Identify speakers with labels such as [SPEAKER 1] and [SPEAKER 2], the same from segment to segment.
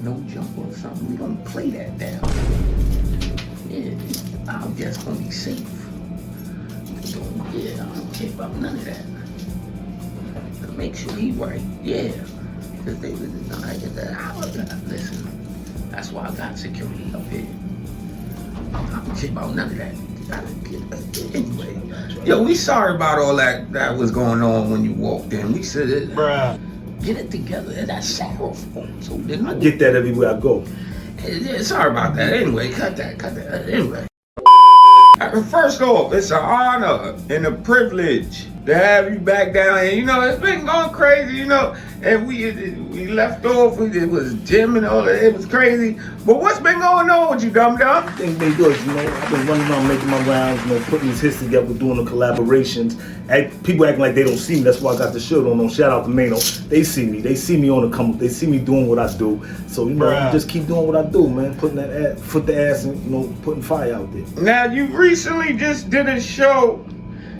[SPEAKER 1] no jump or something. We don't play that down. Yeah, our guests gonna be safe. Yeah, I don't care about none of that. To make sure he right, yeah. Cause they was listen, that's why I got security up here. I don't care about none of that. Anyway, yo, we sorry about all that was going on when you walked in. We said it,
[SPEAKER 2] bruh.
[SPEAKER 1] Get it together. That's Sarah's fault. So
[SPEAKER 2] I get that everywhere I go.
[SPEAKER 1] Yeah, sorry about that. Anyway, cut that. Anyway. First off, it's an honor and a privilege to have you back down here. You know, it's been going crazy, you know, and we left off, it was gym and all that, it was crazy. But what's been going on with you, DumbDumb?
[SPEAKER 2] Things been good, you know. I've been running around making my rounds, you know, putting these hits together, doing the collaborations. People acting like they don't see me, that's why I got the shirt on. Shout out to Mano. They see me on the come up, they see me doing what I do. So, you know, I just keep doing what I do, man. Putting that foot the ass and, you know, putting fire out there.
[SPEAKER 1] Now, you recently just did a show.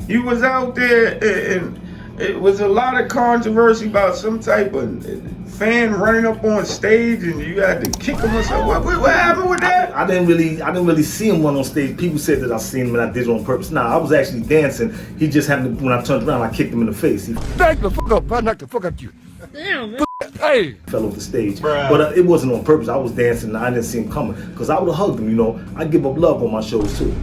[SPEAKER 1] You was out there and it was a lot of controversy about some type of fan running up on stage and you had to kick him or something. What happened with that?
[SPEAKER 2] I didn't really see him run on stage. People said that I seen him and I did it on purpose. Nah, I was actually dancing. He just happened to, when I turned around, I kicked him in the face.
[SPEAKER 3] Back the fuck up! I knocked the fuck out you.
[SPEAKER 1] Damn, man.
[SPEAKER 3] Hey!
[SPEAKER 2] Fell off the stage. But it wasn't on purpose. I was dancing and I didn't see him coming. Because I would have hugged him, you know. I give up love on my shows too.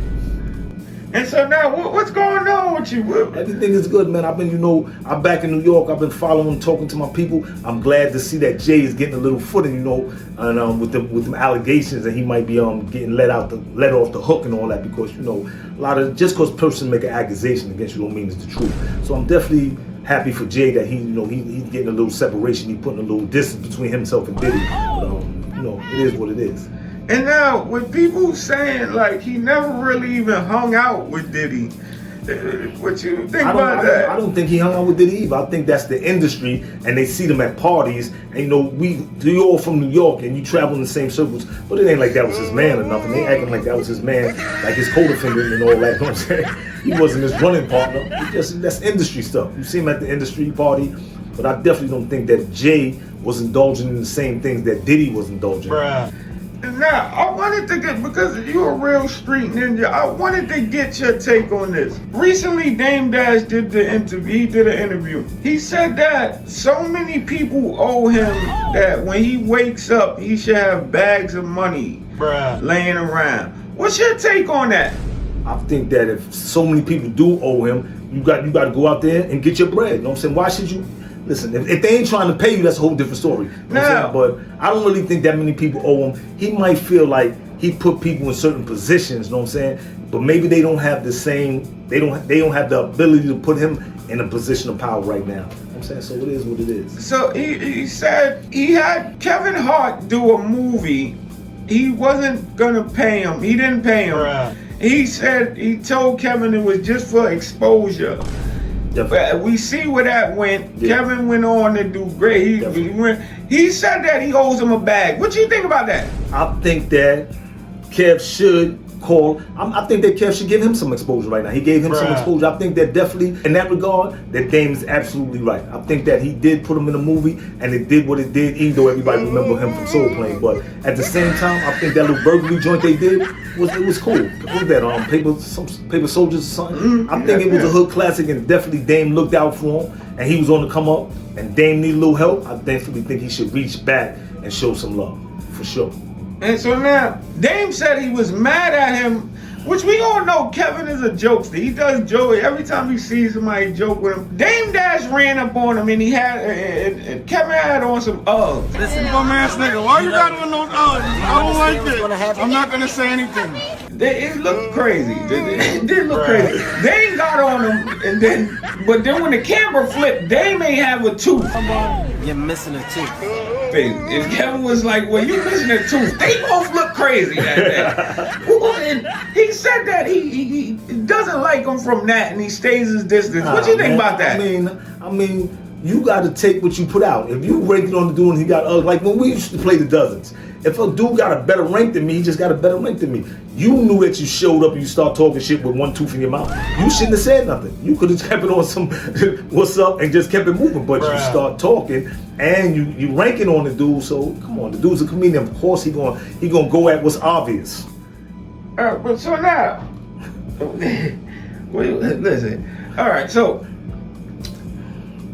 [SPEAKER 1] And so now, what's going on with you?
[SPEAKER 2] Everything is good, man. I've been, you know, I'm back in New York. I've been following, talking to my people. I'm glad to see that Jay is getting a little footing, you know, and with them allegations that he might be getting let off the hook and all that, because, you know, just because person make an accusation against you don't mean it's the truth. So I'm definitely happy for Jay that he's getting a little separation. He's putting a little distance between himself and Diddy. But, you know, it is what it is.
[SPEAKER 1] And now, with people saying, like, he never really even hung out with Diddy, what you think about that?
[SPEAKER 2] I don't think he hung out with Diddy either. I think that's the industry, and they see them at parties, and, you know, we all from New York, and you travel in the same circles, but it ain't like that was his man or nothing. They acting like that was his man, like his co-defendant and all that, you know what I'm saying? He wasn't his running partner. That's industry stuff. You see him at the industry party, but I definitely don't think that Jay was indulging in the same things that Diddy was indulging in.
[SPEAKER 1] Now, I wanted to get, because you're a real street ninja, I wanted to get your take on this. Recently, Dame Dash did an interview. He said that so many people owe him that when he wakes up, he should have bags of money laying around. What's your take on that?
[SPEAKER 2] I think that if so many people do owe him, you got to go out there and get your bread. You know what I'm saying? Why should you? Listen, if they ain't trying to pay you, that's a whole different story. You know what I'm saying? But I don't really think that many people owe him. He might feel like he put people in certain positions, you know what I'm saying? But maybe they don't have the same, they don't have the ability to put him in a position of power right now. You know what I'm saying? So it is what it is.
[SPEAKER 1] So he said he had Kevin Hart do a movie. He wasn't gonna pay him. He didn't pay him. He said, he told Kevin it was just for exposure. We see where that went. Yeah. Kevin went on to do great. He said that he owes him a bag. What do you think about that?
[SPEAKER 2] I think that Kev should call. I think that Kev should give him some exposure right now. He gave him some exposure. I think that definitely, in that regard, that Dame is absolutely right. I think that he did put him in a movie, and it did what it did, even though everybody remember him from Soul Plane. But at the same time, I think that little burglary joint they did was cool. What was that? Paper Soldiers or something? I think it was a hood classic, and definitely Dame looked out for him, and he was on the come up, and Dame needed a little help. I definitely think he should reach back and show some love, for sure.
[SPEAKER 1] And so now, Dame said he was mad at him, which we all know Kevin is a jokester. He does joke. Every time he sees somebody joke with him. Dame Dash ran up on him and and Kevin had on some Uggs.
[SPEAKER 3] Listen, bum ass nigga, why you got on those Uggs? I don't like this. I'm not gonna say anything.
[SPEAKER 1] It looked crazy. It did look crazy. Dame got on him, but then when the camera flipped, Dame ain't have a tooth.
[SPEAKER 4] You're missing a tooth.
[SPEAKER 1] If Kevin was like, well, you missing a tooth, they both look crazy that day. And he said that he doesn't like him from that and he stays his distance. What do you think about that?
[SPEAKER 2] I mean, you got to take what you put out. If you ranking on the dude and he got like when we used to play the dozens, if a dude got a better rank than me, he just got a better rank than me. You knew that you showed up and you start talking shit with one tooth in your mouth. You shouldn't have said nothing. You could have kept it on some what's up and just kept it moving. But you start talking and you ranking on the dude. So come on, the dude's a comedian. Of course he gonna go at what's obvious.
[SPEAKER 1] But so now, listen. All right, so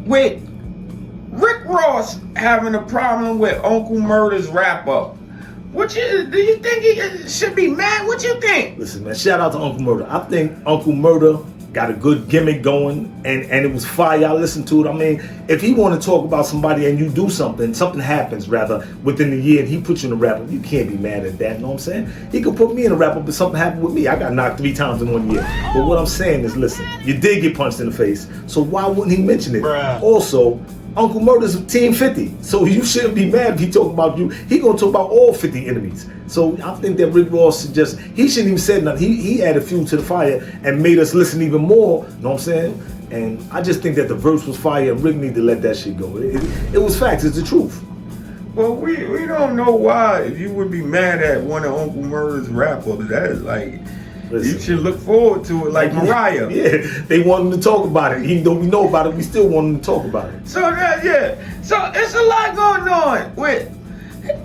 [SPEAKER 1] with Rick Ross having a problem with Uncle Murder's wrap up, do you think he should be mad? What you think?
[SPEAKER 2] Listen, man, shout out to Uncle Murder. I think Uncle Murder got a good gimmick going, and it was fire. I listened to it. I mean, if he want to talk about somebody and you do something happens rather within the year, and he puts you in a wrap up, you can't be mad at that. You know what I'm saying? He could put me in a wrap up if something happened with me. I got knocked 3 times in 1 year. But what I'm saying is, listen, you did get punched in the face, so why wouldn't he mention it? Also, Uncle Murder's Team 50, so you shouldn't be mad if he talk about you. He gonna talk about all 50 enemies. So I think that Rick Ross he shouldn't even said nothing. He added fuel to the fire and made us listen even more. You know what I'm saying? And I just think that the verse was fire, and Rick need to let that shit go. It was facts. It's the truth.
[SPEAKER 1] Well, we don't know why you would be mad at one of Uncle Murder's wrap ups. That is like. Listen, you should look forward to it like Mariah.
[SPEAKER 2] Yeah, they want him to talk about it. Even though we know about it, we still want him to talk about it.
[SPEAKER 1] So so it's a lot going on with.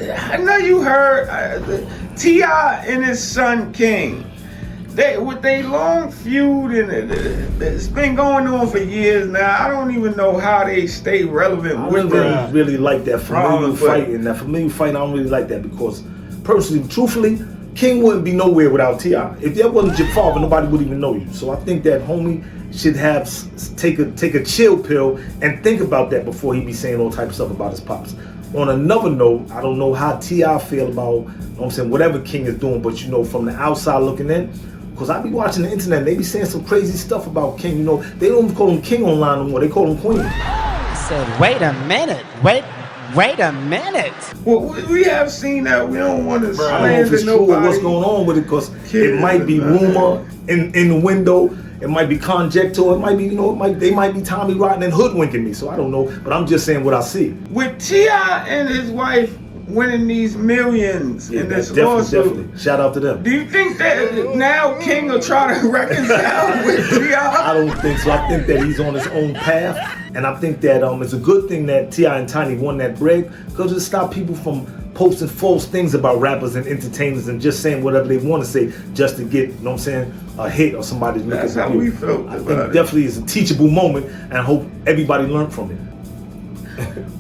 [SPEAKER 1] I know you heard T.I. and his son King. With their long feud, and it's been going on for years now. I don't even know how they stay relevant with them.
[SPEAKER 2] I don't really like that familial fighting. That familial fighting, I don't really like that because, personally, truthfully, King wouldn't be nowhere without T.I. If that wasn't your father, nobody would even know you. So I think that homie should take a chill pill and think about that before he be saying all type of stuff about his pops. On another note, I don't know how T.I. feel about, you know what I'm saying, whatever King is doing, but you know, from the outside looking in, because I be watching the internet, they be saying some crazy stuff about King. You know, they don't call him King online no more, they call him Queen.
[SPEAKER 4] He said, wait a minute, wait a minute.
[SPEAKER 1] Well, we have seen that. We don't want to
[SPEAKER 2] I don't know if it's true or what's going on with it, because it might be rumor in the window. It might be conjecture. It might be, you know, they might be Tommy Rotten and hoodwinking me. So I don't know, but I'm just saying what I see.
[SPEAKER 1] With T.I. and his wife winning these millions in this lawsuit,
[SPEAKER 2] definitely. Shout out to them.
[SPEAKER 1] Do you think that now King will try to reconcile with T.I.?
[SPEAKER 2] I don't think so. I think that he's on his own path, and I think that it's a good thing that T.I. and Tiny won that break, because it stopped people from posting false things about rappers and entertainers and just saying whatever they want to say just to get, you know what I'm saying, a hit or somebody's looking.
[SPEAKER 1] That's how we felt
[SPEAKER 2] I think
[SPEAKER 1] about it.
[SPEAKER 2] Definitely is a teachable moment, and I hope everybody learned from it.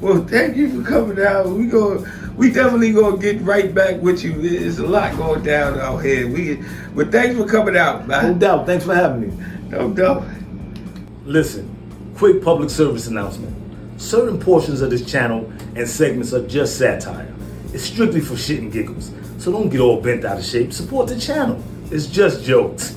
[SPEAKER 1] Well, thank you for coming out. We definitely gonna get right back with you. There's a lot going down out here. But thanks for coming out, man.
[SPEAKER 2] No doubt. Thanks for having me.
[SPEAKER 1] No doubt.
[SPEAKER 2] Listen, quick public service announcement. Certain portions of this channel and segments are just satire. It's strictly for shit and giggles. So don't get all bent out of shape. Support the channel. It's just jokes.